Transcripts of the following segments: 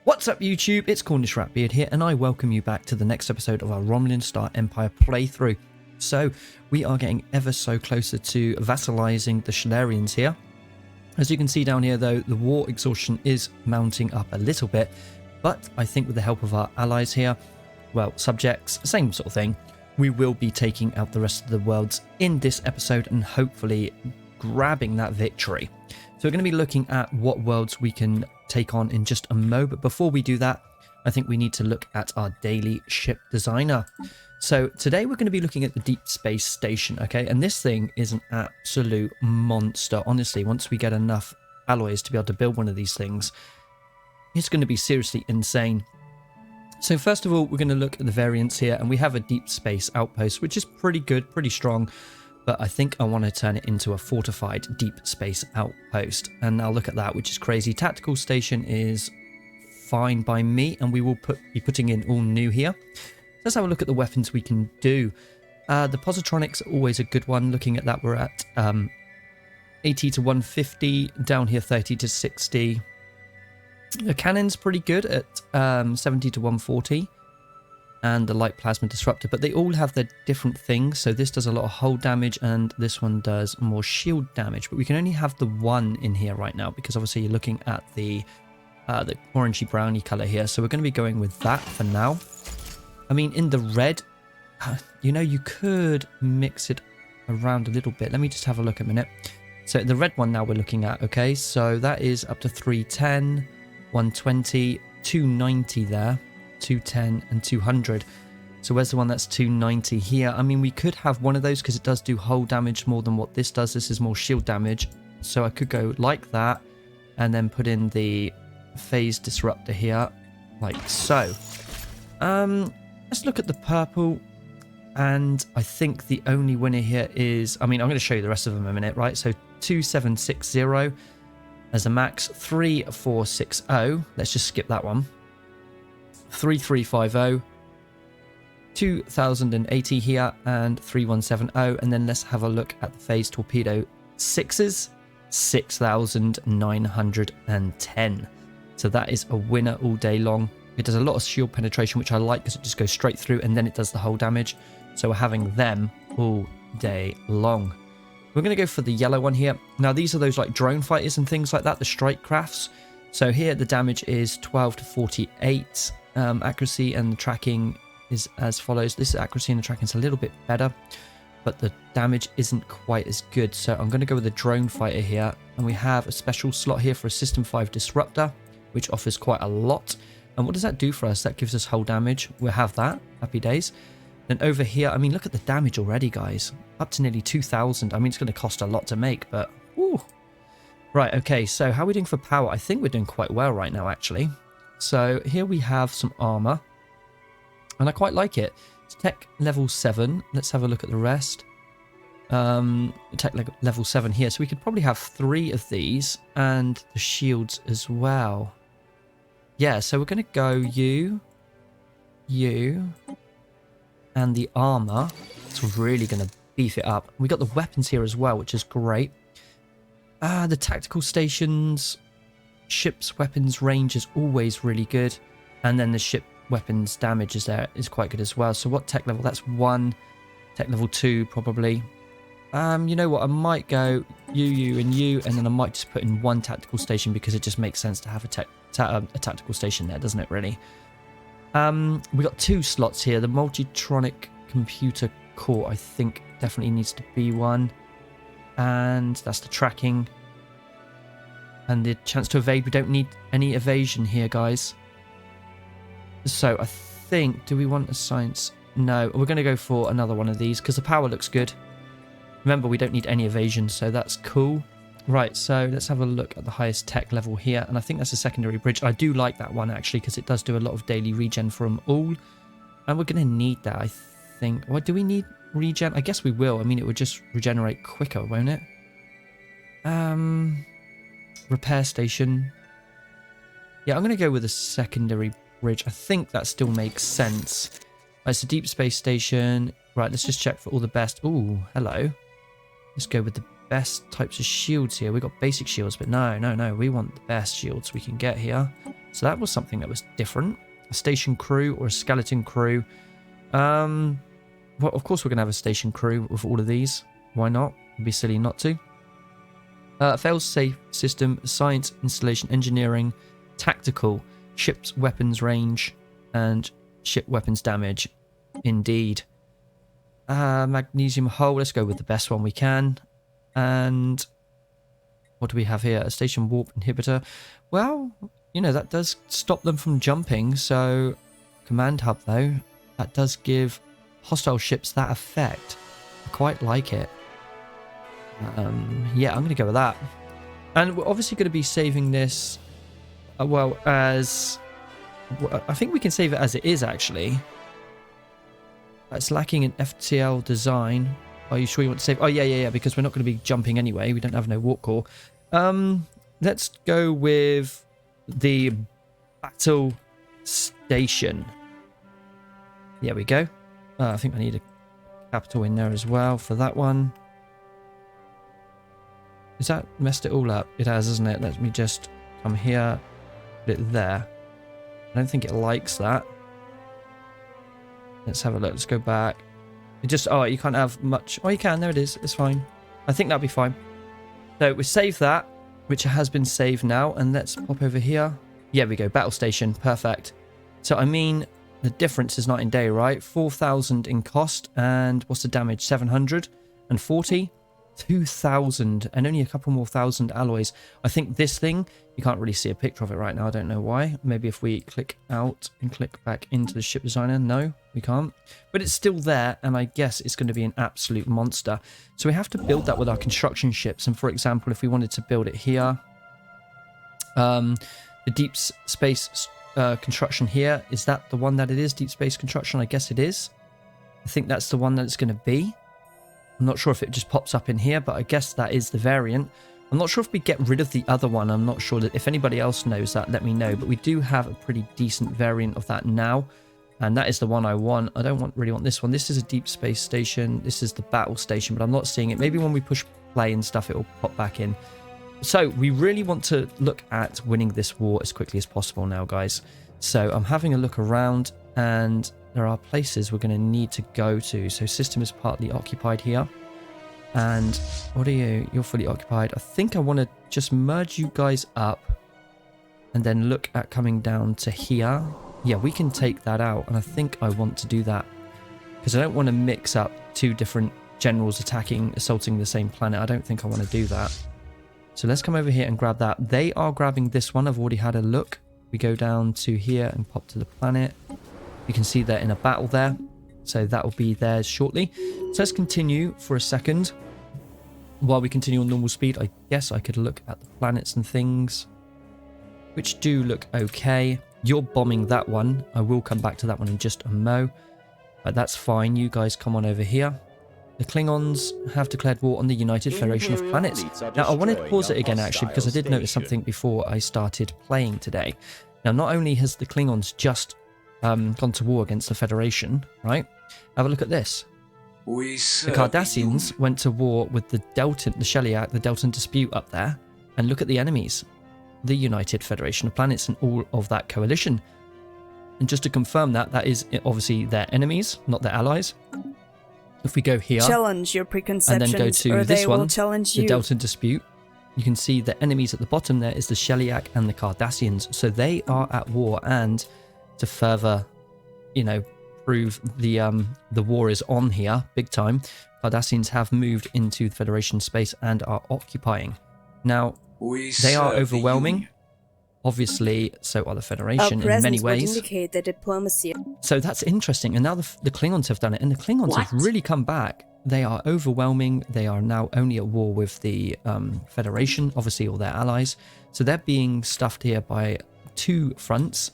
What's up YouTube, it's Cornish Ratbeard here and I welcome you back to the next episode of our Romulan Star Empire playthrough. So we are getting ever so closer to vassalizing the Stellarians here. As you can see down here though, the war exhaustion is mounting up a little bit, but I think with the help of our allies here, well, subjects, same sort of thing, we will be taking out the rest of the worlds in this episode and hopefully grabbing that victory. So we're going to be looking at what worlds we can take on in just a moment. But before we do that, I think we need to look at our daily ship designer. So today we're going to be looking at the Deep Space Station, okay? And this thing is an absolute monster. Honestly, once we get enough alloys to be able to build one of these things, it's going to be seriously insane. So first of all, we're going to look at the variants here, and we have a Deep Space Outpost, which is pretty good, pretty strong. But I think I want to turn it into a fortified deep space outpost. And now look at that, which is crazy. Tactical station is fine by me, and we will be putting in all new here. Let's have a look at the weapons we can do. The positronics are always a good one. Looking at that, we're at 80 to 150, down here 30 to 60. The cannon's pretty good at 70 to 140. And the light plasma disruptor, but they all have their different things. So this does a lot of hull damage and this one does more shield damage, but we can only have the one in here right now because obviously you're looking at the orangey browny color here, so we're going to be going with that for now. I mean, in the red, you know, you could mix it around a little bit. Let me just have a look a minute. So the red one now we're looking at, okay, so that is up to 310, 120, 290 there, 210 and 200. So where's the one that's 290 here? I mean, we could have one of those because it does do hull damage more than what this does. This is more shield damage, so I could go like that and then put in the phase disruptor here like so. Let's look at the purple, and I think the only winner here is, I mean, I'm going to show you the rest of them in a minute, right? So 2760 as a max, 3460, let's just skip that one, 3350, 2080 here, and 3170. And then let's have a look at the phase torpedo 6s, 6910. So that is a winner all day long. It does a lot of shield penetration, which I like because it just goes straight through and then it does the hull damage. So we're having them all day long. We're going to go for the yellow one here. Now these are those like drone fighters and things like that, the strike crafts. So here the damage is 12 to 48. Accuracy and the tracking is as follows. This accuracy and the tracking is a little bit better, but the damage isn't quite as good. So I'm going to go with the drone fighter here, and we have a special slot here for a System 5 disruptor, which offers quite a lot. And what does that do for us? That gives us hull damage. We'll have that. Happy days. Then over here, I mean, look at the damage already, guys. Up to nearly 2,000. I mean, it's going to cost a lot to make, but whew. Right, okay, so how are we doing for power? I think we're doing quite well right now, actually. So here we have some armor, and I quite like it. It's tech level 7. Let's have a look at the rest. Tech level 7 here. So we could probably have 3 of these, and the shields as well. Yeah, so we're going to go you, and the armor. It's really going to beef it up. We got the weapons here as well, which is great. The tactical stations, ship's weapons range is always really good, and then the ship weapons damage is quite good as well. So what tech level? That's 1. Tech level 2 probably. You know what, I might go you and you, and then I might just put in 1 tactical station because it just makes sense to have a tactical station there, doesn't it really? We got 2 slots here. The multitronic computer core I think definitely needs to be 1, and that's the tracking. And the chance to evade, we don't need any evasion here, guys. So I think, do we want a science? No, we're going to go for another one of these because the power looks good. Remember, we don't need any evasion, so that's cool. Right, so let's have a look at the highest tech level here. And I think that's a secondary bridge. I do like that one, actually, because it does do a lot of daily regen for them all. And we're going to need that, I think. What, do we need regen? I guess we will. I mean, it would just regenerate quicker, won't it? Repair station. Yeah, I'm going to go with a secondary bridge. I think that still makes sense. It's a deep space station. Right, let's just check for all the best. Ooh, hello. Let's go with the best types of shields here. We've got basic shields, but no. We want the best shields we can get here. So that was something that was different. A station crew or a skeleton crew. Well, of course we're going to have a station crew with all of these. Why not? It'd be silly not to. Fail-safe system, science, installation, engineering, tactical, ship's weapons range, and ship weapons damage. Indeed. Magnesium hull. Let's go with the best one we can. And what do we have here? A station warp inhibitor. Well, you know, that does stop them from jumping. So, command hub though, that does give hostile ships that effect. I quite like it. Yeah, I'm going to go with that. And we're obviously going to be saving this, well, as... I think we can save it as it is, actually. It's lacking an FTL design. Are you sure you want to save? Oh, yeah, because we're not going to be jumping anyway. We don't have no warp core. Let's go with the battle station. There we go. I think I need a capital in there as well for that one. Has that messed it all up? It has, isn't it? Let me just come here, put it there. I don't think it likes that. Let's have a look. Let's go back. It just, oh, you can't have much. Oh, you can. There it is. It's fine. I think that'll be fine. So we save that, which has been saved now. And let's pop over here. Yeah, we go. Battle station. Perfect. So, I mean, the difference is night and day, right? 4,000 in cost. And what's the damage? 740. 2,000 and only a couple more thousand alloys. I think this thing, you can't really see a picture of it right now. I don't know why. Maybe if we click out and click back into the ship designer. No, we can't. But it's still there, and I guess it's going to be an absolute monster. So we have to build that with our construction ships. And for example, if we wanted to build it here, the deep space construction here, is that the one that it is? Deep space construction? I guess it is. I think that's the one that it's going to be. I'm not sure if it just pops up in here, but I guess that is the variant. I'm not sure if we get rid of the other one. I'm not sure that if anybody else knows that, let me know. But we do have a pretty decent variant of that now. And that is the one I want. I don't really want this one. This is a deep space station. This is the battle station, but I'm not seeing it. Maybe when we push play and stuff, it will pop back in. So we really want to look at winning this war as quickly as possible now, guys. So I'm having a look around, and there are places we're going to need to go to. So system is partly occupied here. And what are you? You're fully occupied. I think I want to just merge you guys up and then look at coming down to here. Yeah, we can take that out. And I think I want to do that because I don't want to mix up two different generals assaulting the same planet. I don't think I want to do that. So let's come over here and grab that. They are grabbing this one. I've already had a look. We go down to here and pop to the planet. You can see they're in a battle there. So that will be theirs shortly. So let's continue for a second. While we continue on normal speed, I guess I could look at the planets and things, which do look okay. You're bombing that one. I will come back to that one in just a mo. But that's fine. You guys come on over here. The Klingons have declared war on the United Federation of Planets. Now, I wanted to pause it again, actually, because I did notice something before I started playing today. Now, not only has the Klingons just gone to war against the Federation, right? Have a look at this. The Cardassians went to war with the Sheliak, the Deltan dispute up there. And look at the enemies. The United Federation of Planets and all of that coalition. And just to confirm that, that is obviously their enemies, not their allies. If we go here, challenge your preconceptions, and then go to this one, the you. Deltan dispute, you can see the enemies at the bottom there is the Sheliak and the Cardassians. So they are at war, and to further, you know, prove the war is on here, big time, Cardassians have moved into the Federation space and are occupying. Now, they are overwhelming. Obviously, so are the Federation in many ways. Indicate the diplomacy. So that's interesting. And now the Klingons have done it, and the Klingons have really come back. They are overwhelming. They are now only at war with the Federation, obviously all their allies. So they're being stuffed here by two fronts.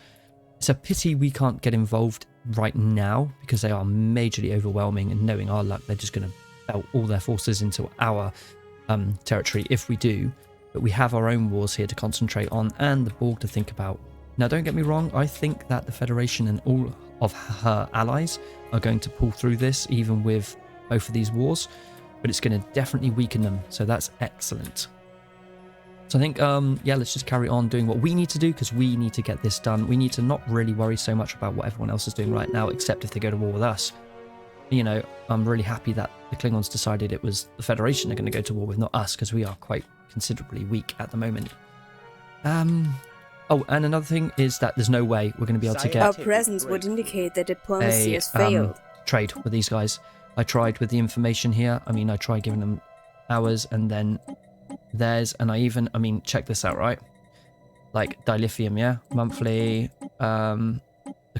It's a pity we can't get involved right now because they are majorly overwhelming, and knowing our luck, they're just going to belt all their forces into our territory if we do. But we have our own wars here to concentrate on, and the Borg to think about. Now, don't get me wrong, I think that the Federation and all of her allies are going to pull through this, even with both of these wars, but it's going to definitely weaken them, so that's excellent. So I think, yeah, let's just carry on doing what we need to do, because we need to get this done. We need to not really worry so much about what everyone else is doing right now, except if they go to war with us. You know, I'm really happy that the Klingons decided it was the Federation they're going to go to war with, not us, because we are quite considerably weak at the moment. Oh, and another thing is that there's no way we're going to be able to Our get presence would indicate that diplomacy a has failed. trade with these guys. I tried with the information here. I mean, I tried giving them ours and then theirs, and I mean, check this out, right? Like dilithium, yeah, monthly. The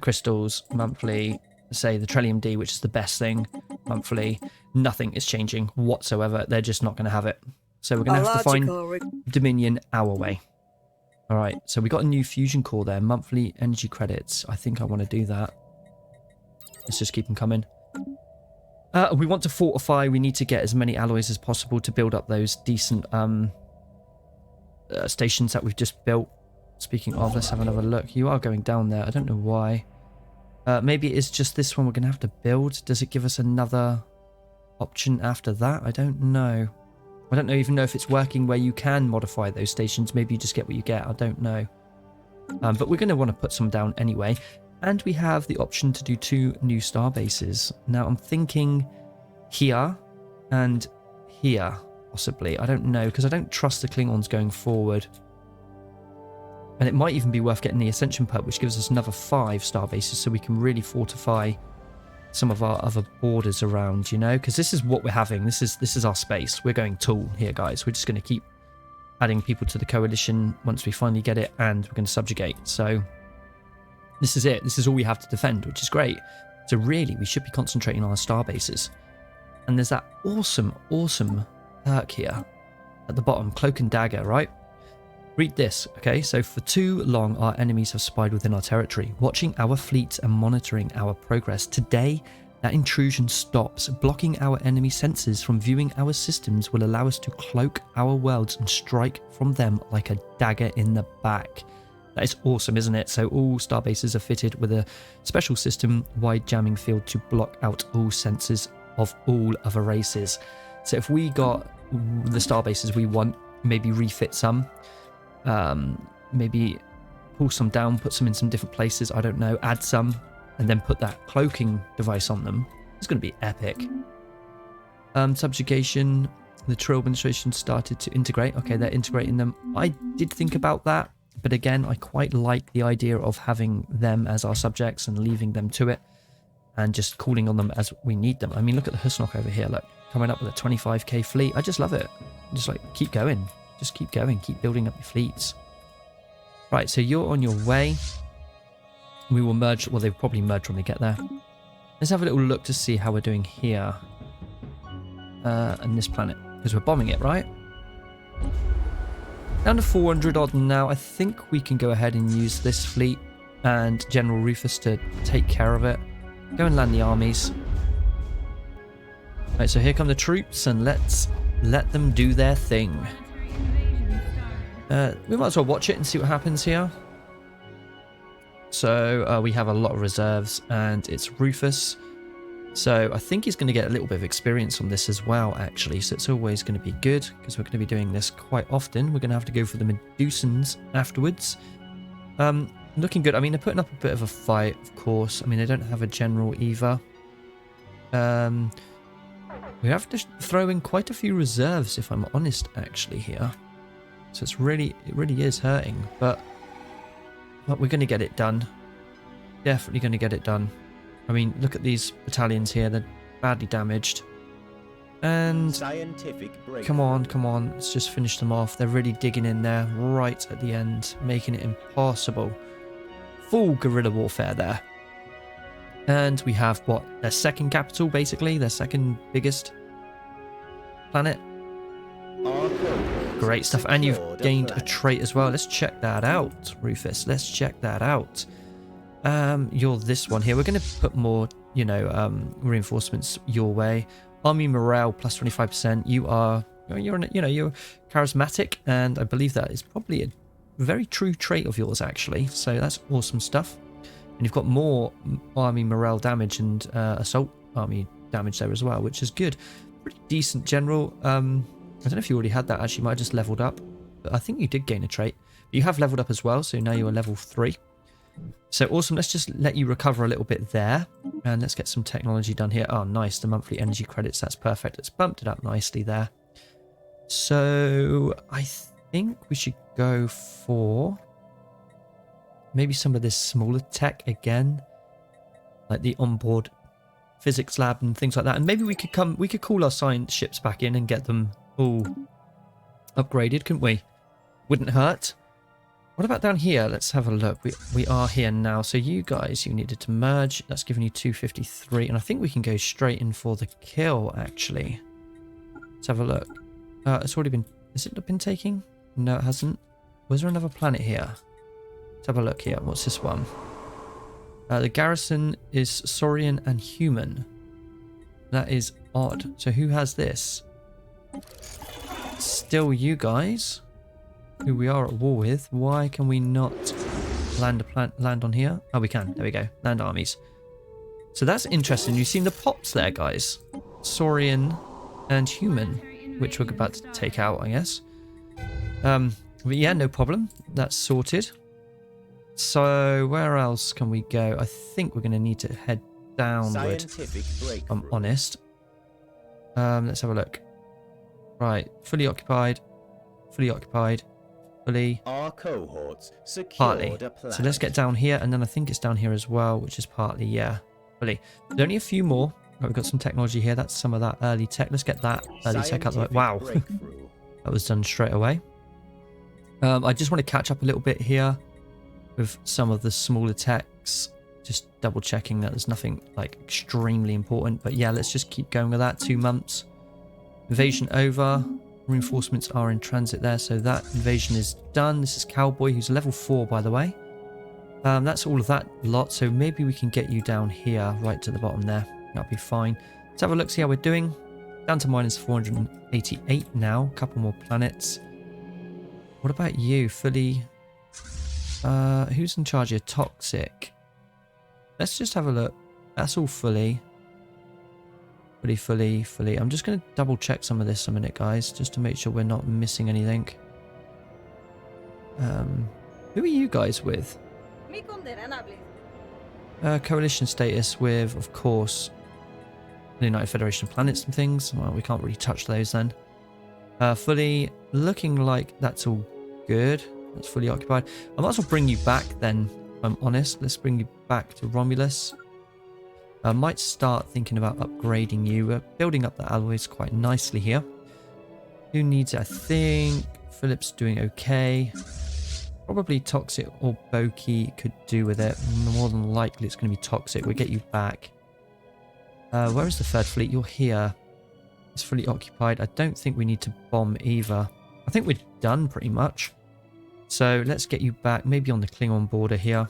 crystals, monthly. Say the Trellium D, which is the best thing, monthly. Nothing is changing whatsoever. They're just not going to have it. So we're going to have to find Dominion our way. All right, so we got a new fusion core there. Monthly energy credits. I think I want to do that. Let's just keep them coming. We want to fortify. We need to get as many alloys as possible to build up those decent stations that we've just built. Speaking of, let's have another look. You are going down there. I don't know why. Maybe it's just this one we're going to have to build. Does it give us another option after that? I don't know. I don't even know if it's working where you can modify those stations. Maybe you just get what you get. I don't know. But we're going to want to put some down anyway. And we have the option to do 2 new star bases. Now I'm thinking here and here, possibly. I don't know, because I don't trust the Klingons going forward. And it might even be worth getting the Ascension perk, which gives us another 5 star bases, so we can really fortify some of our other borders around, you know? Because this is what we're having. This is our space. We're going tool here, guys. We're just going to keep adding people to the coalition once we finally get it, and we're going to subjugate. So this is it. This is all we have to defend, which is great. So really, we should be concentrating on our star bases. And there's that awesome, awesome perk here at the bottom, Cloak and Dagger, right? Read this, okay? So for too long, our enemies have spied within our territory, watching our fleets and monitoring our progress. Today, that intrusion stops. Blocking our enemy senses from viewing our systems will allow us to cloak our worlds and strike from them like a dagger in the back. That is awesome, isn't it? So all starbases are fitted with a special system-wide jamming field to block out all senses of all other races. So if we got the starbases we want, maybe refit some, maybe pull some down, put some in some different places, I don't know, add some, and then put that cloaking device on them. It's going to be epic. Subjugation, the Trill administration started to integrate. Okay, they're integrating them. I did think about that, but again, I quite like the idea of having them as our subjects and leaving them to it and just calling on them as we need them. I mean, look at the Husnock over here, look, coming up with a 25k fleet. I just love it. Just like, keep going. Just keep going, keep building up your fleets. Right, so you're on your way. We will merge, well, they'll probably merge when they get there. Let's have a little look to see how we're doing here. On this planet, because we're bombing it, right? Down to 400 odd now. I think we can go ahead and use this fleet and General Rufus to take care of it. Go and land the armies. Right, so here come the troops, and let's let them do their thing. We might as well watch it and see what happens here. So we have a lot of reserves, and it's Rufus. So I think he's going to get a little bit of experience on this as well, actually. So it's always going to be good, because we're going to be doing this quite often. We're going to have to go for the Medusans afterwards. Looking good. I mean, they're putting up a bit of a fight, of course. I mean, they don't have a general either. We have to throw in quite a few reserves, if I'm honest, actually, here. So it really is hurting, but we're going to get it done. Definitely going to get it done. I mean, look at these battalions here. They're badly damaged. And come on. Let's just finish them off. They're really digging in there right at the end, making it impossible. Full guerrilla warfare there. And we have, what, their second capital, basically. Their second biggest planet. Great stuff. And you've gained a trait as well. Let's check that out, Rufus. Let's check that out. You're this one here. We're going to put more, reinforcements your way. Army morale plus 25%. You're charismatic, and I believe that is probably a very true trait of yours, actually. So that's awesome stuff. And you've got more army morale damage and assault army damage there as well, which is good. Pretty decent general. I don't know if you already had that, actually. You might have just leveled up. But I think you did gain a trait. You have leveled up as well, so now you are level 3. So awesome. Let's just let you recover a little bit there. And let's get some technology done here. Oh, nice. The monthly energy credits. That's perfect. It's bumped it up nicely there. So I think we should go for maybe some of this smaller tech again. Like the onboard physics lab and things like that. And maybe we could call our science ships back in and get them all upgraded, couldn't we? Wouldn't hurt. What about down here? Let's have a look. We are here now. So you guys, you needed to merge. That's giving you 253. And I think we can go straight in for the kill, actually. Let's have a look. It's already been... Has it been taking? No, it hasn't. Was there another planet here? Let's have a look here. What's this one? The garrison is Saurian and human. That is odd. So who has this? Still you guys, who we are at war with. Why can we not land on here? Oh, we can. There we go. Land armies. So that's interesting. You've seen the pops there, guys. Saurian and human, which we're about to take out, I guess. But yeah, no problem. That's sorted. So where else can we go? I think we're going to need to head downward, if I'm honest. Let's have a look. Right, fully occupied, fully, our cohorts partly. So let's get down here, and then I think it's down here as well, which is partly, yeah, fully. There's only a few more. Right, we've got some technology here. That's some of that early tech. Let's get that early tech out the way. Wow, that was done straight away. I just want to catch up a little bit here with some of the smaller techs. Just double checking that there's nothing like extremely important. But yeah, let's just keep going with that. 2 months. Invasion over. Reinforcements are in transit there, so that invasion is done. This is Cowboy, who's level 4, by the way. That's all of that lot, so maybe we can get you down here, right to the bottom there. That'll be fine. Let's have a look, see how we're doing. Down to minus 488 now. A couple more planets. What about you? Fully... who's in charge here? Toxic. Let's just have a look. That's all fully. Fully. I'm just going to double check some of this a minute, guys, just to make sure we're not missing anything. Who are you guys with? Coalition status with, of course, the United Federation of Planets and things. Well, we can't really touch those then. Fully looking like that's all good. That's fully occupied. I might as well bring you back then, if I'm honest. Let's bring you back to Romulus. I might start thinking about upgrading you. We're building up the alloys quite nicely here. Who needs it? I think Philip's doing okay. Probably Toxic or Boki could do with it. More than likely it's going to be Toxic. We'll get you back. Where is the third fleet? You're here. It's fully occupied. I don't think we need to bomb either. I think we're done pretty much. So let's get you back. Maybe on the Klingon border here.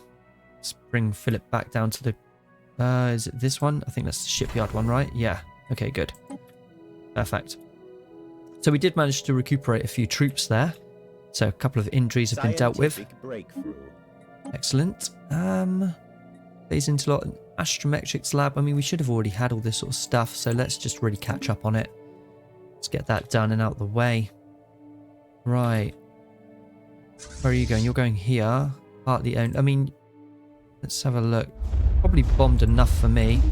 Let's bring Philip back down to the... is it this one? I think that's the shipyard one, right? Yeah. Okay, good. Perfect. So we did manage to recuperate a few troops there. So a couple of injuries have been dealt with. Excellent. Phase Interlock and Astrometrics Lab. I mean, we should have already had all this sort of stuff, so let's just really catch up on it. Let's get that done and out the way. Right. Where are you going? You're going here. Partly owned. I mean, let's have a look. Probably bombed enough for me.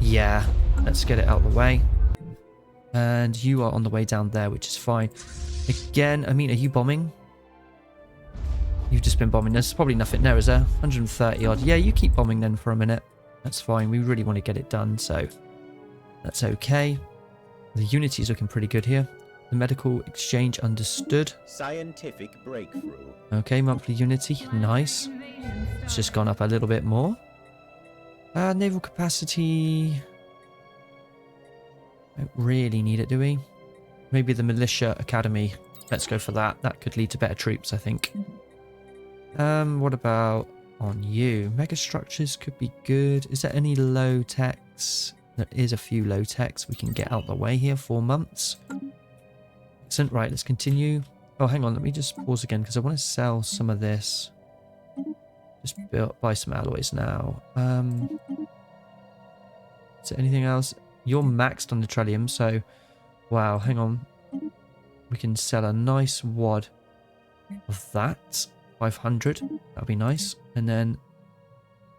Yeah. Let's get it out of the way. And you are on the way down there, which is fine. Again, I mean, are you bombing? You've just been bombing. There's probably nothing there, is there? 130 odd. Yeah, you keep bombing then for a minute. That's fine. We really want to get it done, so that's okay. The Unity is looking pretty good here. The medical exchange understood. Scientific breakthrough. Okay, monthly Unity. Nice. It's just gone up a little bit more. Naval capacity. Don't really need it, do we? Maybe the Militia Academy. Let's go for that. That could lead to better troops, I think. What about on you? Megastructures could be good. Is there any low techs? There is a few low techs we can get out the way here. 4 months. Excellent. Right, let's continue. Oh, hang on. Let me just pause again because I want to sell some of this. Just buy some alloys now. Is there anything else? You're maxed on the Trellium, so... Wow, hang on. We can sell a nice wad of that. 500. That'll be nice. And then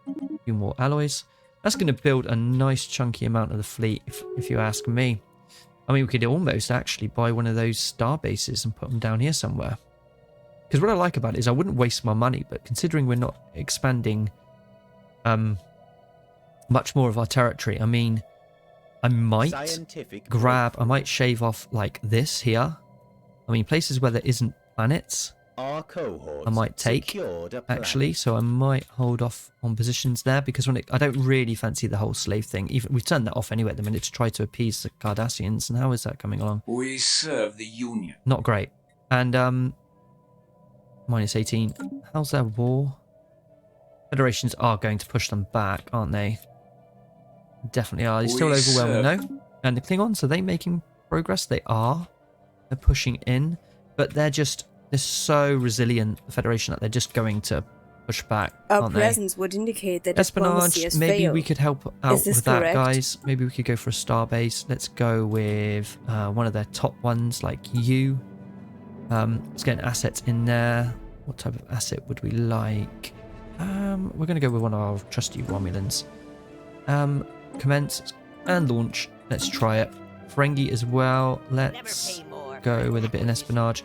a few more alloys. That's going to build a nice chunky amount of the fleet, if you ask me. I mean, we could almost actually buy one of those star bases and put them down here somewhere. Because what I like about it is I wouldn't waste my money, but considering we're not expanding much more of our territory, I mean, I might I might shave off like this here. I mean, places where there isn't planets, I might take, actually, so I might hold off on positions there, because I don't really fancy the whole slave thing. Even we've turned that off anyway at the minute to try to appease the Cardassians, and how is that coming along? We serve the Union. Not great. And minus 18. How's their war? Federations are going to push them back, aren't they? Definitely are. They're still overwhelming though. And the Klingons, are they making progress? They are. They're pushing in, but they're so resilient, the Federation, that they're just going to push back, Our presence would indicate that diplomacy has maybe failed. we could help out with that, correct? guys. Maybe we could go for a star base. Let's go with one of their top ones, like you. Let's get an asset in there. What type of asset would we like? We're going to go with one of our trusty Romulans. Commence and launch. Let's try it. Ferengi as well. Let's go with a bit of espionage.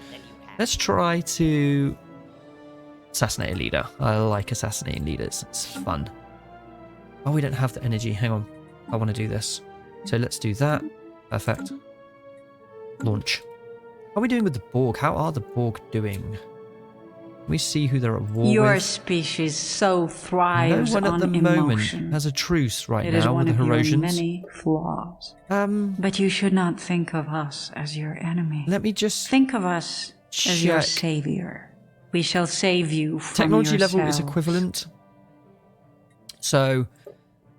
Let's try to assassinate a leader. I like assassinating leaders. It's fun. Oh, we don't have the energy. Hang on. I want to do this. So let's do that. Perfect. Launch. How are we doing with the Borg? How are the Borg doing? Can we see who they're at war with? Your species so thrives no one on at the emotion. moment has a truce right It now is with one the of your Herosians. many flaws. But you should not think of us as your enemy. Let me just Think of us as your check. savior. We shall save you from Technology level is yourselves. equivalent. So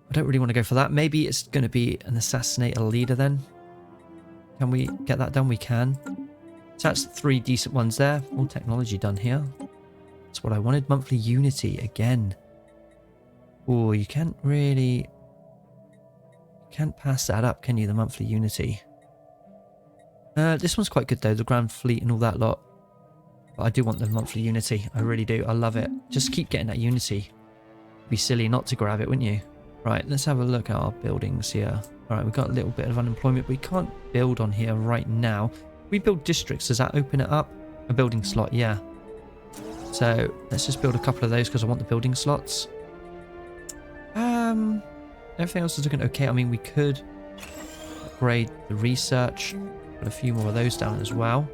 I don't really want to go for that. Maybe it's going to be an assassinate a leader then. Can we get that done? We can. So that's 3 decent ones there. All technology done here. That's what I wanted. Monthly unity again. Oh, you can't pass that up, can you? The monthly unity. This one's quite good though. The Grand Fleet and all that lot. But I do want the monthly unity. I really do. I love it. Just keep getting that unity. It'd be silly not to grab it, wouldn't you? Right, let's have a look at our buildings here. All right, we've got a little bit of unemployment. We can't build on here right now. We build districts. Does that open it up? A building slot, yeah. So let's just build a couple of those because I want the building slots. Everything else is looking okay. I mean, we could upgrade the research. Put a few more of those down as well.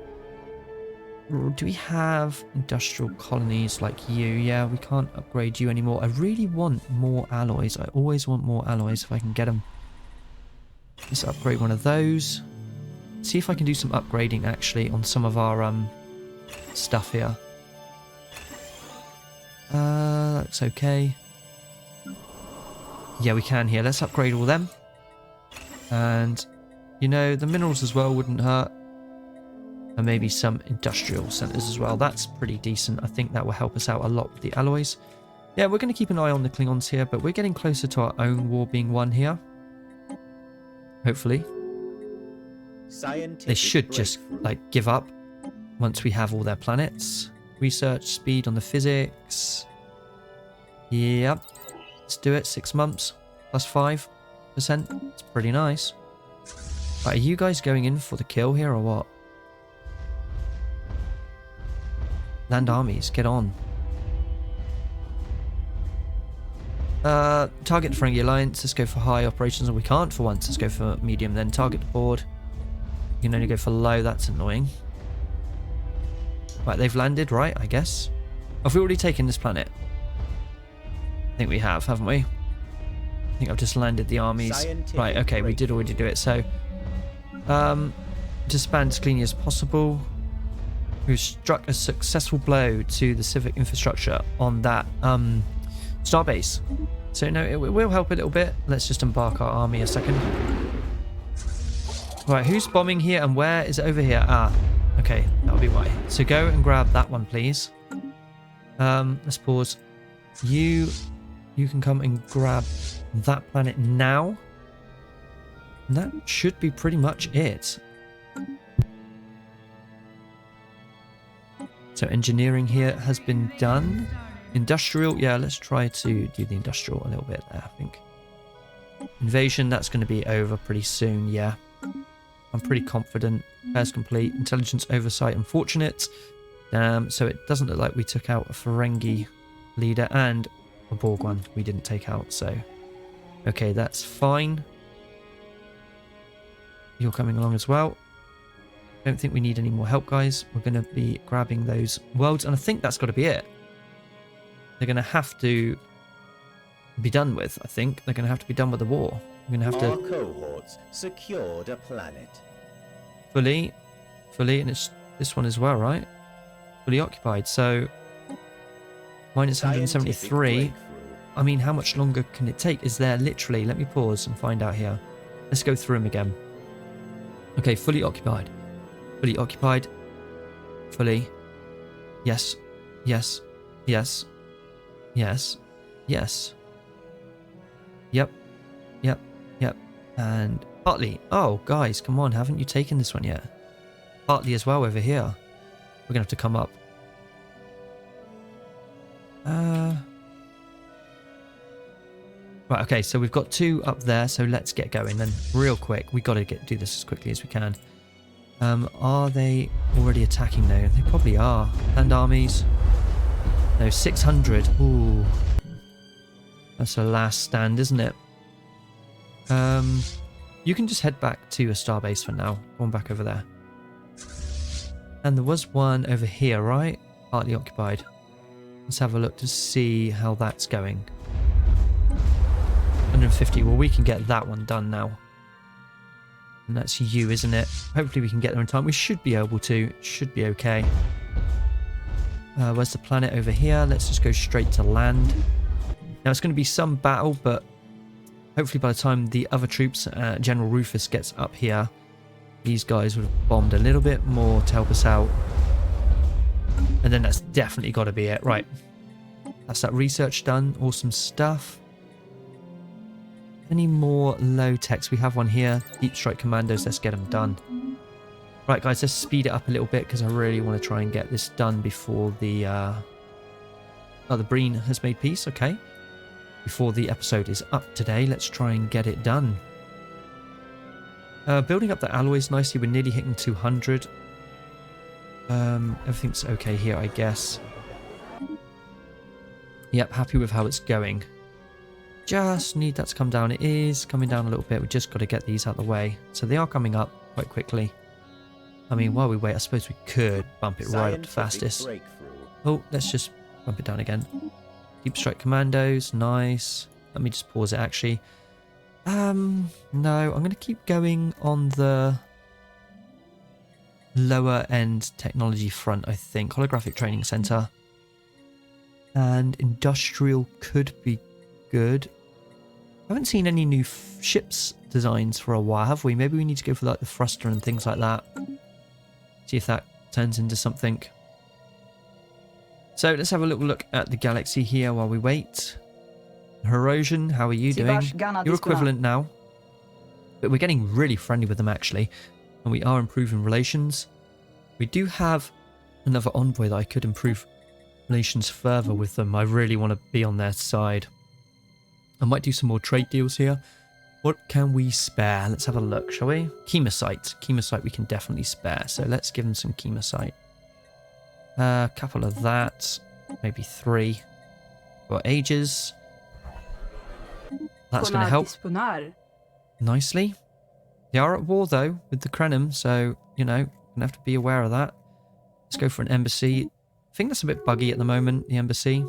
Do we have industrial colonies like you? Yeah, we can't upgrade you anymore. I really want more alloys. I always want more alloys if I can get them. Let's upgrade one of those. See if I can do some upgrading actually on some of our stuff here. That's okay. Yeah, we can here. Let's upgrade all them. And, you know, the minerals as well wouldn't hurt. And maybe some industrial centers as well. That's pretty decent. I think that will help us out a lot with the alloys. Yeah, we're going to keep an eye on the Klingons here, but we're getting closer to our own war being won here. Hopefully. They should just, like, give up once we have all their planets. Research speed on the physics. Yep. Let's do it. 6 months. Plus 5%. It's pretty nice. Right, are you guys going in for the kill here or what? Land armies, get on. Target the Ferengi Alliance. Let's go for high operations. Or we can't for once. Let's go for medium then. Target the board. You can only go for low. That's annoying. Right, they've landed, right? I guess. Have we already taken this planet? I think we have, haven't we? I think I've just landed the armies. Right, okay, we did already do it. So, disband as cleanly as possible. Who struck a successful blow to the civic infrastructure on that starbase. So no, it will help a little bit. Let's just embark our army a second. Right, who's bombing here and where? Is it over here? Ah, okay, that'll be why. So go and grab that one, please. Let's pause. You can come and grab that planet now. And that should be pretty much it. So engineering here has been done. Industrial, yeah, let's try to do the industrial a little bit there, I think. Invasion, that's going to be over pretty soon, yeah. I'm pretty confident. Repairs complete. Intelligence oversight, unfortunate. So it doesn't look like we took out a Ferengi leader and a Borg one we didn't take out, so... Okay, that's fine. You're coming along as well. Don't think we need any more help, guys. We're going to be grabbing those worlds, and I think that's got to be it. They're going to have to be done with, I think. They're going to have to be done with the war. We're going to have to... Our cohorts secured a planet. Fully, and it's this one as well, right? Fully occupied, so... Minus 173. I mean, how much longer can it take? Is there literally... Let me pause and find out here. Let's go through them again. Okay, fully occupied. Fully occupied. Fully. Yes. Yes. Yes. Yes. Yes. Yep. Yep. Yep. And partly. Oh, guys, come on. Haven't you taken this one yet? Partly as well over here. We're going to have to come up. Right, okay, so we've got 2 up there, so let's get going then. Real quick. We got to do this as quickly as we can. Are they already attacking now? They probably are. Land armies. No, 600. Ooh. That's a last stand, isn't it? You can just head back to a starbase for now. Go on back over there. And there was one over here, right? Partly occupied. Let's have a look to see how that's going. 150. Well, we can get that one done now. And that's you, isn't it? Hopefully we can get there in time. We should be able to. It should be okay. Where's the planet over here? Let's just go straight to land. Now, it's going to be some battle, but hopefully by the time the other troops, General Rufus gets up here, these guys would have bombed a little bit more to help us out. And then that's definitely got to be it. Right. That's that research done. Awesome stuff. Any more low techs? We have one here. Deep Strike Commandos. Let's get them done. Right, guys, let's speed it up a little bit because I really want to try and get this done before the... Oh, the Breen has made peace. Okay. Before the episode is up today, let's try and get it done. Building up the alloys nicely. We're nearly hitting 200. Everything's okay here, I guess. Yep, happy with how it's going. Just need that to come down. It is coming down a little bit. We just got to get these out of the way. So they are coming up quite quickly. I mean, while we wait, I suppose we could bump it right up to fastest. Oh, let's just bump it down again. Deep Strike Commandos. Nice. Let me just pause it, actually. No, I'm going to keep going on the lower end technology front, I think. Holographic Training Center. And industrial could be good. I haven't seen any new ships designs for a while, have we? Maybe we need to go for like the thruster and things like that. See if that turns into something. So let's have a little look at the galaxy here while we wait. Herosian, how are you doing? You're equivalent now. But we're getting really friendly with them, actually. And we are improving relations. We do have another envoy that I could improve relations further with them. I really want to be on their side. I might do some more trade deals here. What can we spare? Let's have a look, shall we? Chemosite. Chemosite we can definitely spare. So let's give them some chemosite. A couple of that. Maybe 3. For ages. That's going to help nicely. They are at war, though, with the Krenim. So, you know, going to have to be aware of that. Let's go for an embassy. I think that's a bit buggy at the moment, the embassy.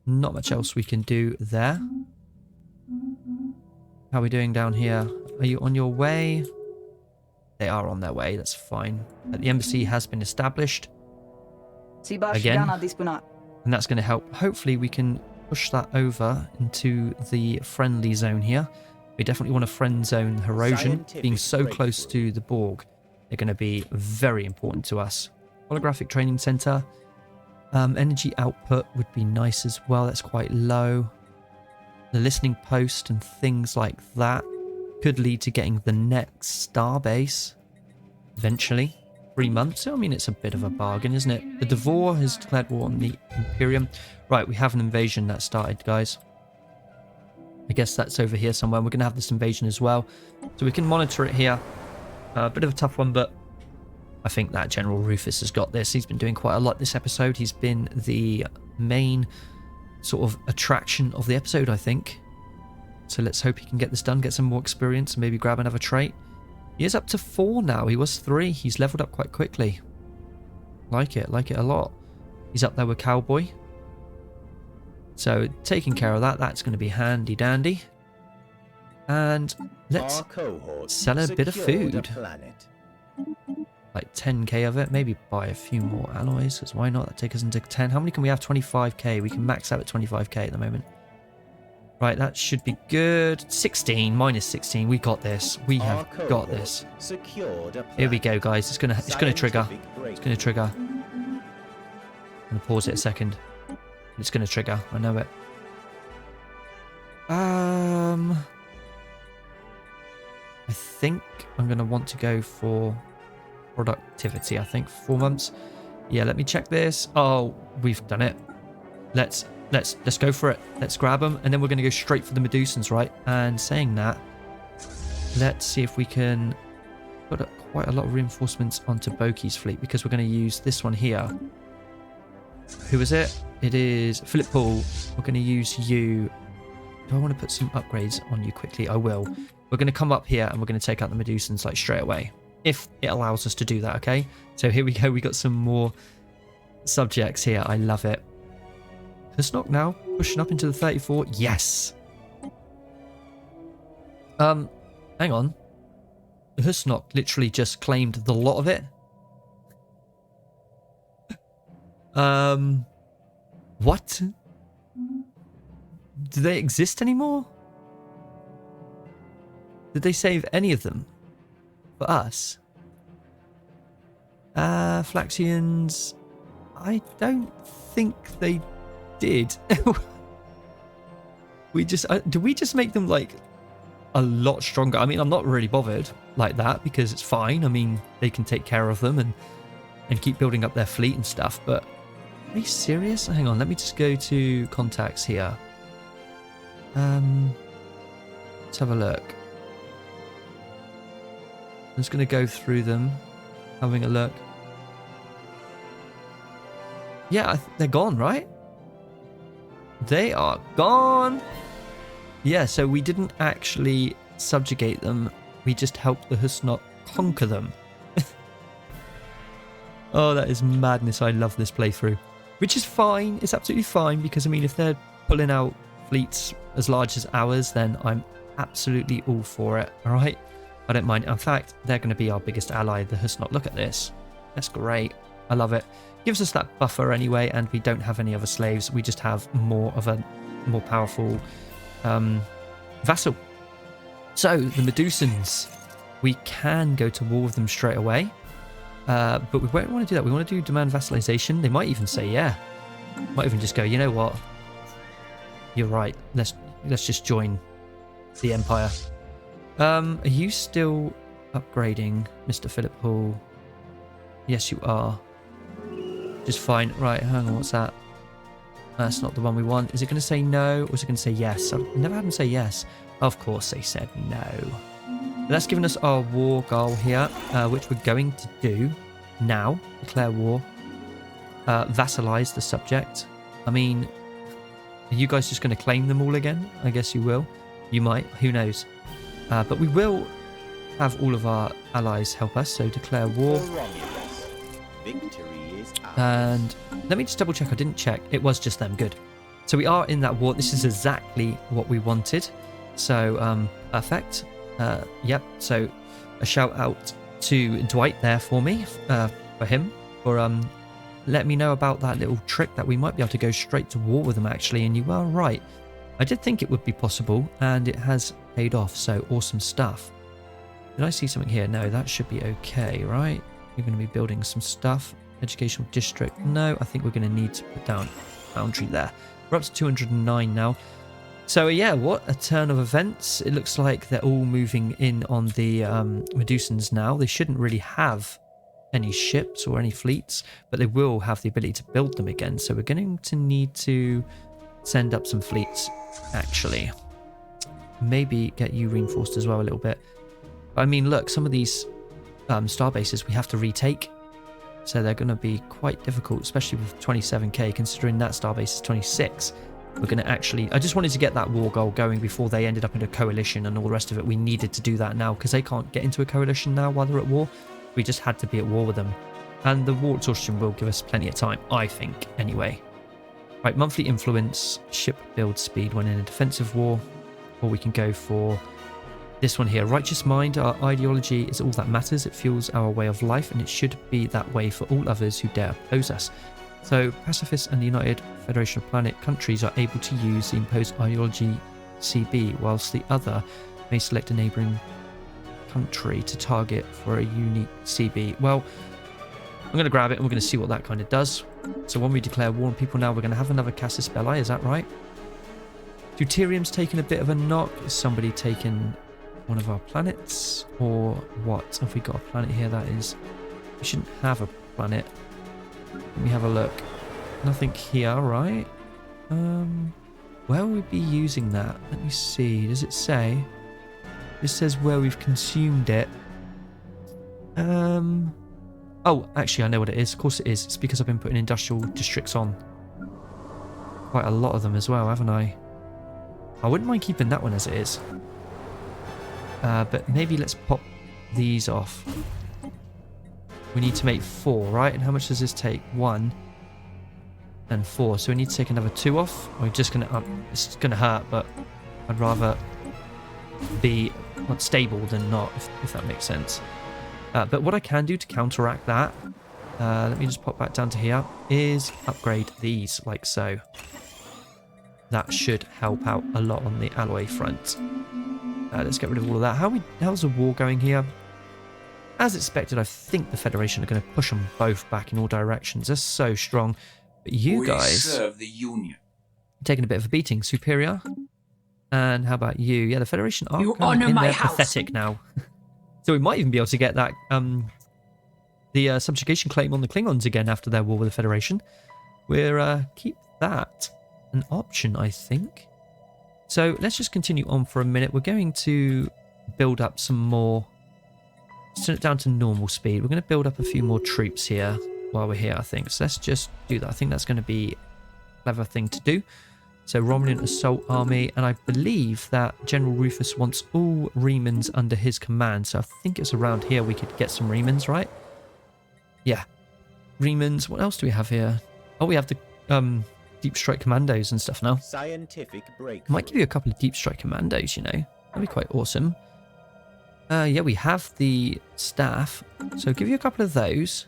Not much else we can do there. How are we doing down here? Are you on your way? They are on their way, that's fine. But the embassy has been established. Again. And that's going to help. Hopefully we can push that over into the friendly zone here. We definitely want to friend zone Herosian. Being so close to the Borg, they're going to be very important to us. Holographic Training Center. Energy output would be nice as well. That's quite low. The listening post and things like that could lead to getting the next starbase eventually. 3 months. So, I mean, it's a bit of a bargain, isn't it? The Devore has declared war on the Imperium. Right, we have an invasion that started, guys. I guess that's over here somewhere. We're going to have this invasion as well. So we can monitor it here. A bit of a tough one, but I think that General Rufus has got this. He's been doing quite a lot this episode. He's been the main sort of attraction of the episode, I think. So let's hope he can get this done, get some more experience, and maybe grab another trait. He is up to 4 now. He was 3. He's leveled up quite quickly. Like it a lot. He's up there with Cowboy. So taking care of that, that's going to be handy dandy. And let's sell a bit of food. Like 10k of it. Maybe buy a few more alloys, because why not? That takes us into 10. How many can we have? 25k. We can max out at 25k at the moment. Right, that should be good. 16, minus 16. We got this. We have got this. Here we go, guys. It's gonna trigger. It's gonna trigger. I'm gonna pause it a second. It's gonna trigger. I know it. I think I'm gonna want to go for productivity. I think 4 months. Yeah, let me check this. Oh, we've done it. Let's go for it. Let's grab them, and then we're going to go straight for the Medusans, right? And saying that, let's see if we can put quite a lot of reinforcements onto Boki's fleet, because we're going to use this one here. Who is it? It is Phillip Hall. We're going to use you. Do I want to put some upgrades on you quickly? I will. We're going to come up here and we're going to take out the Medusans like straight away, if it allows us to do that. Okay, so here we go. We got some more subjects here. I love it. Husnock now pushing up into the 34. Yes. Hang on. Husnock literally just claimed the lot of it. What? Do they exist anymore? Did they save any of them for us? Flaxians, I don't think they did. Do we just make them like a lot stronger? I mean, I'm not really bothered like that, because it's fine. I mean, they can take care of them and keep building up their fleet and stuff, but are you serious? Hang on, let me just go to contacts here. Let's have a look. I'm just going to go through them, having a look. Yeah, they're gone, right? They are gone. Yeah, so we didn't actually subjugate them. We just helped the Husnock conquer them. Oh, that is madness. I love this playthrough. Which is fine. It's absolutely fine, because, I mean, if they're pulling out fleets as large as ours, then I'm absolutely all for it. All right? I don't mind. In fact, they're going to be our biggest ally, the Husnock. Look at this. That's great. I love it. Gives us that buffer anyway, and we don't have any other slaves. We just have more of a more powerful vassal. So the Medusans, we can go to war with them straight away, but we won't want to do that. We want to do demand vassalization. They might even say yeah. Might even just go, you know what, you're right, let's just join the Empire. Are you still upgrading, Mr. Phillip Hall? Yes, you are. Just fine. Right, hang on, what's that? That's not the one we want. Is it going to say no, or is it going to say yes? I've never had them say yes. Of course they said no. But that's given us our war goal here, which we're going to do now. Declare war. Vassalize the subject. I mean, are you guys just going to claim them all again? I guess you will. You might. Who knows? But we will have all of our allies help us, so declare war. And let me just double check. I didn't check. It was just them. Good. So we are in that war. This is exactly what we wanted. So perfect. Yep. So a shout out to Dwight there for me, for him, for let me know about that little trick that we might be able to go straight to war with them actually. And you were right. I did think it would be possible, and it has paid off. So awesome stuff. Did I see something here? No, that should be okay, right? You're going to be building some stuff. Educational district. No, I think we're going to need to put down boundary there. We're up to 209 now. So yeah, what a turn of events. It looks like they're all moving in on the Medusans now. They shouldn't really have any ships or any fleets, but they will have the ability to build them again. So we're going to need to send up some fleets, actually. Maybe get you reinforced as well a little bit. But I mean, look, some of these star bases we have to retake. So they're going to be quite difficult, especially with 27k, considering that starbase is 26. We're going to actually... I just wanted to get that war goal going before they ended up in a coalition and all the rest of it. We needed to do that now, because they can't get into a coalition now while they're at war. We just had to be at war with them. And the war exhaustion will give us plenty of time, I think, anyway. Right, monthly influence, ship build speed when in a defensive war. Or we can go for this one here. Righteous mind, our ideology is all that matters. It fuels our way of life, and it should be that way for all others who dare oppose us. So pacifists and the United Federation of Planet countries are able to use the imposed ideology CB, whilst the other may select a neighbouring country to target for a unique CB. Well, I'm going to grab it and we're going to see what that kind of does. So when we declare war on people now, we're going to have another Casus Belli, is that right? Deuterium's taken a bit of a knock. Is somebody taking one of our planets? Or what? Have we got a planet here that is... We shouldn't have a planet. Let me have a look. Nothing here, right? Where would we be using that? Let me see. Does it say? It says where we've consumed it. Oh, actually, I know what it is. Of course it is. It's because I've been putting industrial districts on. Quite a lot of them as well, haven't I? I wouldn't mind keeping that one as it is. But maybe let's pop these off. We need to make 4, right? And how much does this take? 1 and 4. So we need to take another 2 off. We're just going to... it's going to hurt, but I'd rather be stable than not, if that makes sense. But what I can do to counteract that, let me just pop back down to here, is upgrade these like so. That should help out a lot on the alloy front. Let's get rid of all of that. How's the war going here? As expected, I think the Federation are going to push them both back in all directions. They're so strong. But you guys... serve the Union. Taking a bit of a beating. Superior. And how about you? Yeah, the Federation are You kind of honor in my there house. pathetic now. So we might even be able to get that the subjugation claim on the Klingons again after their war with the Federation. We'll keep that an option, I think. So let's just continue on for a minute. We're going to build up some more... Turn it down to normal speed. We're going to build up a few more troops here while we're here, I think. So let's just do that. I think that's going to be a clever thing to do. So Romulan Assault Army, and I believe that General Rufus wants all Remans under his command. So I think it's around here we could get some Remans, right? Yeah. Remans. What else do we have here? Oh, we have the Deep Strike Commandos and stuff now. Scientific break. Might give you a couple of Deep Strike Commandos, you know. That'd be quite awesome. Yeah, we have the staff. So give you a couple of those.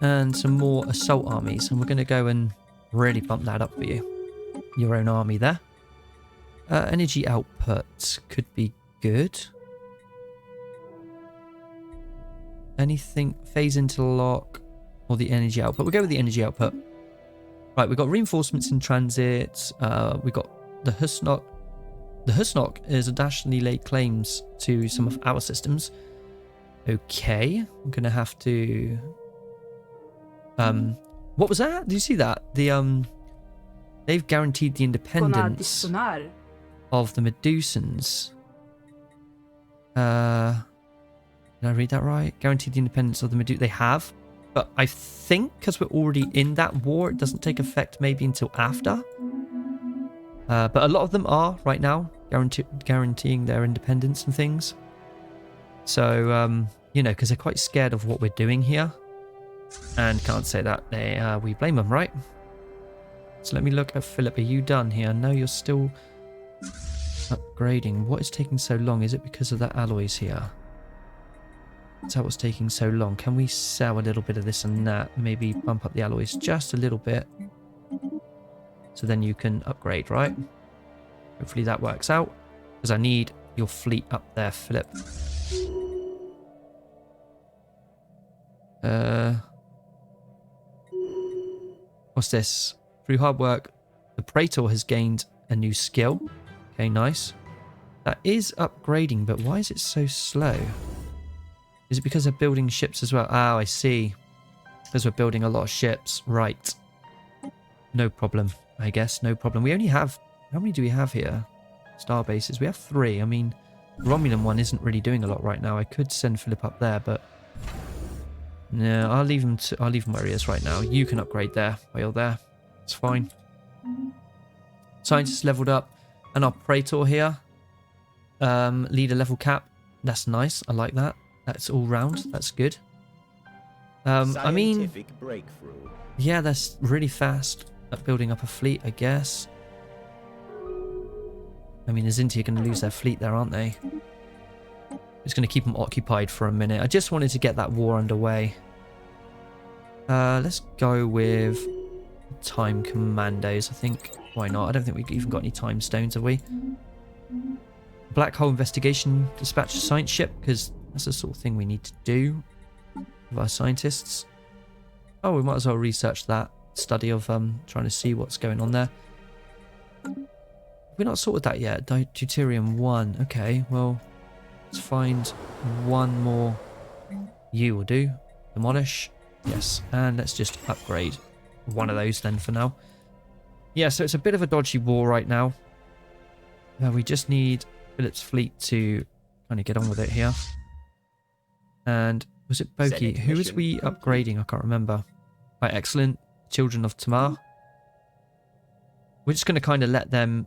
And some more assault armies. And we're going to go and really bump that up for you. Your own army there. Energy output could be good. Anything? Phase interlock or the energy output? We'll go with the energy output. Right, we've got reinforcements in transit. We've got the Husnock. The Husnock is additionally laid claims to some of our systems. Okay, I'm going to have to... what was that? Did you see that? The they've guaranteed the independence of the Medusans. Did I read that right? Guaranteed the independence of the Medusans. They have, but I think because we're already in that war, it doesn't take effect maybe until after. But a lot of them are right now guaranteeing their independence and things. So, you know, because they're quite scared of what we're doing here. And can't say that we blame them, right? So let me look at Philip. Are you done here? No, you're still upgrading. What is taking so long? Is it because of the alloys here? Is that what's taking so long? Can we sell a little bit of this and that? Maybe bump up the alloys just a little bit. So then you can upgrade, right? Hopefully that works out. Because I need your fleet up there, Philip. What's this? Through hard work, the Praetor has gained a new skill. Okay, nice. That is upgrading, but why is it so slow? Is it because they're building ships as well? Oh, I see. Because we're building a lot of ships. Right. No problem, I guess. No problem. We only have... How many do we have here? Star bases. We have 3. I mean, the Romulan one isn't really doing a lot right now. I could send Phillip up there, but... No, I'll leave him where he is right now. You can upgrade there while you're there. It's fine. Scientists leveled up. And our Praetor here. Leader level cap. That's nice. I like that. That's all round. That's good. I mean... Yeah, that's really fast at building up a fleet, I guess. I mean, Azinti are going to lose their fleet there, aren't they? It's going to keep them occupied for a minute. I just wanted to get that war underway. Let's go with time commandos, I think. Why not? I don't think we've even got any time stones, have we? Black hole investigation dispatch a science ship, because that's the sort of thing we need to do with our scientists. Oh, we might as well research that study of trying to see what's going on there. We're not sorted that yet. Deuterium 1. Okay, well, let's find one more. You will do. Demolish. Yes, and let's just upgrade one of those then for now. Yeah, so it's a bit of a dodgy war right now. We just need Philip's fleet to kind of get on with it here. And was it Boki? Who was we upgrading? I can't remember. Right, excellent. Children of Tamar. We're just going to kind of let them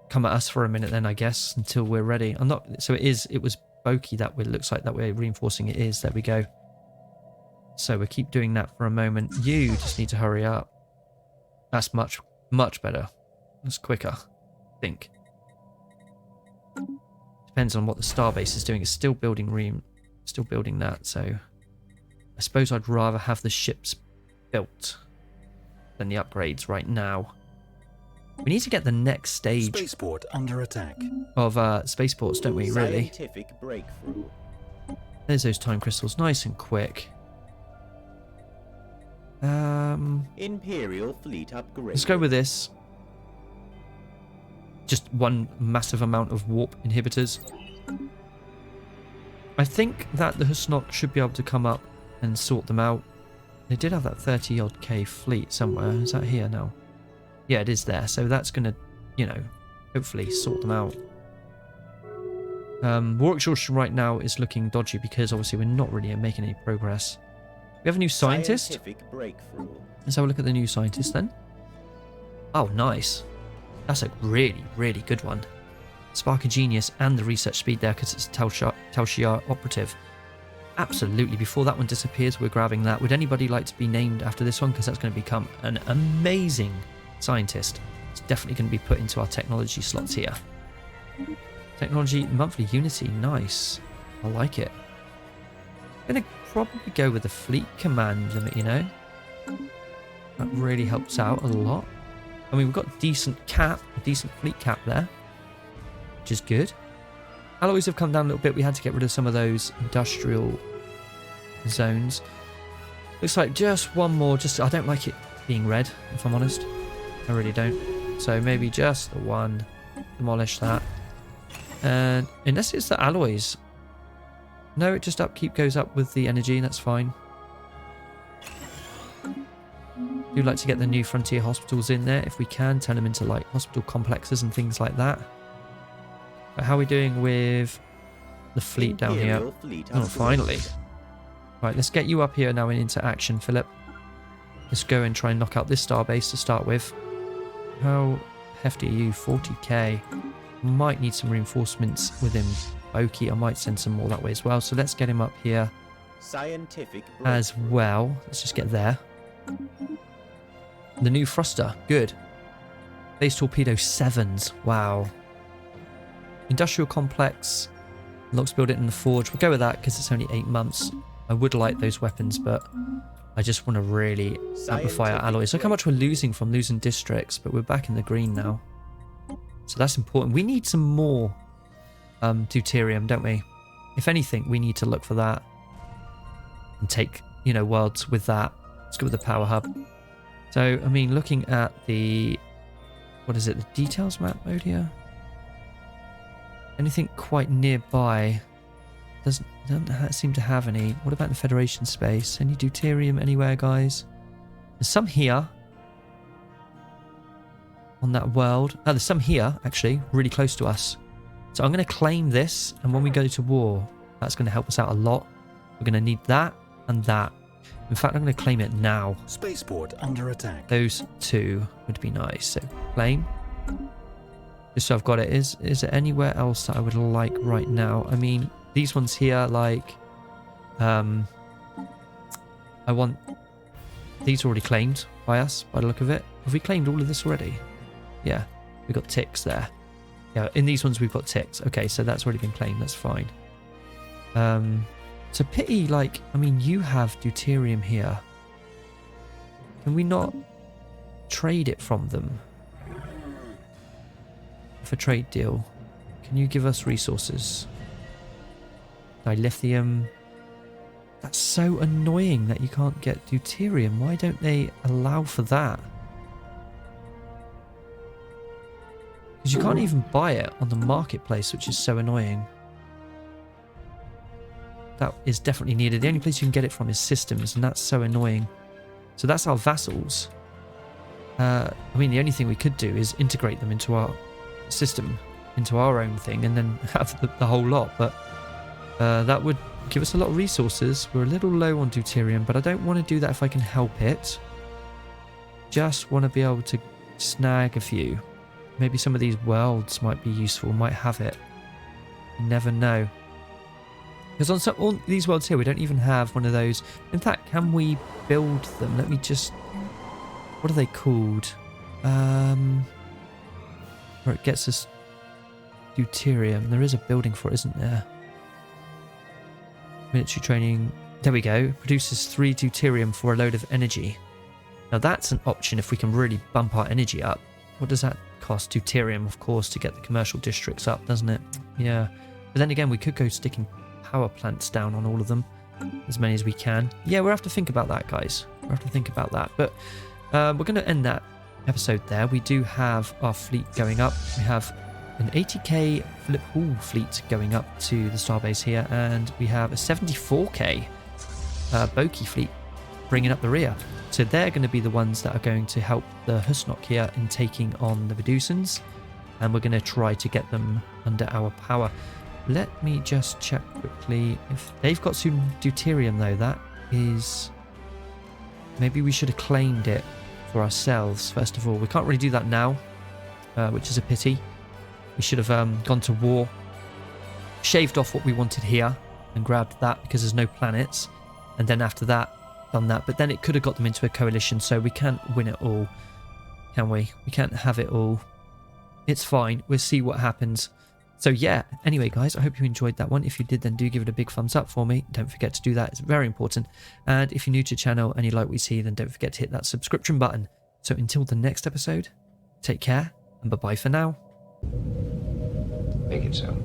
come at us for a minute then, I guess, until we're ready. I'm not. So it was Boki that looks like that we're reinforcing. It is. There we go. So we'll keep doing that for a moment. You just need to hurry up. That's much, much better. That's quicker, I think. Depends on what the starbase is doing. It's still building still building that. So I suppose I'd rather have the ships built than the upgrades right now. We need to get the next stage spaceport under attack of spaceports, don't we? Really? Scientific breakthrough. There's those time crystals, nice and quick. Imperial fleet upgrade. Let's go with this. Just one massive amount of warp inhibitors. I think that the Husnok should be able to come up and sort them out. They did have that 30-odd K fleet somewhere. Is that here now? Yeah, it is there. So that's going to, you know, hopefully sort them out. War exhaustion right now is looking dodgy because obviously we're not really making any progress. We have a new scientist. Let's have a look at the new scientist then. Oh, nice. That's a really, really good one. Spark of Genius and the research speed there because it's a Tal Shiar operative. Absolutely. Before that one disappears, we're grabbing that. Would anybody like to be named after this one? Because that's going to become an amazing scientist. It's definitely going to be put into our technology slots here. Technology monthly unity. Nice. I like it. I'm going to probably go with the fleet command limit, you know. That really helps out a lot. I mean, we've got a decent fleet cap there, which is good. Alloys have come down a little bit. We had to get rid of some of those industrial zones. Looks like just one more. I don't like it being red, if I'm honest. I really don't. So maybe just the one. Demolish that. And unless it's the alloys. No, it just upkeep goes up with the energy. That's fine. Do like to get the new frontier hospitals in there if we can. Turn them into like hospital complexes and things like that. But how are we doing with the fleet down here? Oh, finally. Right, let's get you up here now and into action, Philip. Let's go and try and knock out this starbase to start with. How hefty are you? 40k. Might need some reinforcements with him. Boki, I might send some more that way as well. So let's get him up here as well. Let's just get there. The new thruster, good. Base torpedo 7s, wow. Industrial complex, Locks build it in the forge. We'll go with that because it's only 8 months. I would like those weapons, but I just want to really amplify our alloys. Look how much we're losing from losing districts, but we're back in the green now. So that's important. We need some more deuterium, don't we? If anything, we need to look for that and take, you know, worlds with that. Let's go with the power hub. So, I mean, looking at the, what is it, the details map mode here? Anything quite nearby? doesn't seem to have any. What about the Federation space? Any deuterium anywhere, guys? There's some here. On that world. Oh, there's some here, actually, really close to us. So I'm going to claim this, and when we go to war, that's going to help us out a lot. We're going to need that and that. In fact, I'm going to claim it now. Spaceport under attack. Those two would be nice. So claim. Just so I've got it. Is there anywhere else that I would like right now? I mean, these ones here, like, I want these already claimed by us, by the look of it. Have we claimed all of this already? Yeah, we got ticks there. Yeah, in these ones we've got ticks. Okay, so that's already been claimed. That's fine. It's a pity, like, I mean, you have deuterium here. Can we not trade it from them? For trade deal. Can you give us resources? Dilithium. That's so annoying that you can't get deuterium. Why don't they allow for that? Because you can't even buy it on the marketplace, which is so annoying. That is definitely needed. The only place you can get it from is systems, and that's so annoying. So that's our vassals. I mean, the only thing we could do is integrate them into our system, into our own thing, and then have the whole lot. But that would give us a lot of resources. We're a little low on deuterium, but I don't want to do that if I can help it. Just want to be able to snag a few. Maybe some of these worlds might be useful, might have it. You never know. Because on all these worlds here, we don't even have one of those. In fact, can we build them? Let me just... What are they called? Where it gets us deuterium. There is a building for it, isn't there? Military training. There we go. Produces 3 deuterium for a load of energy. Now that's an option if we can really bump our energy up. What does that cost? Deuterium, of course, to get the commercial districts up, doesn't it? Yeah. But then again, we could go sticking power plants down on all of them. As many as we can. Yeah, we'll have to think about that, guys. We'll have to think about that. But we're going to end that episode there. We do have our fleet going up. We have an 80k Phillip Hall fleet going up to the starbase here, and we have a 74k Boki fleet bringing up the rear. So they're going to be the ones that are going to help the Husnok here in taking on the Vidusans, and we're going to try to get them under our power. Let me just check quickly if they've got some deuterium, though. That is... Maybe we should have claimed it for ourselves, first of all. We can't really do that now, which is a pity. We should have gone to war, shaved off what we wanted here, and grabbed that because there's no planets. And then after that, done that. But then it could have got them into a coalition, so we can't win it all, can we? We can't have it all. It's fine. We'll see what happens. So yeah, anyway guys, I hope you enjoyed that one. If you did, then do give it a big thumbs up for me. Don't forget to do that, it's very important. And if you're new to the channel and you like what you see, then don't forget to hit that subscription button. So until the next episode, take care and bye-bye for now. Make it so.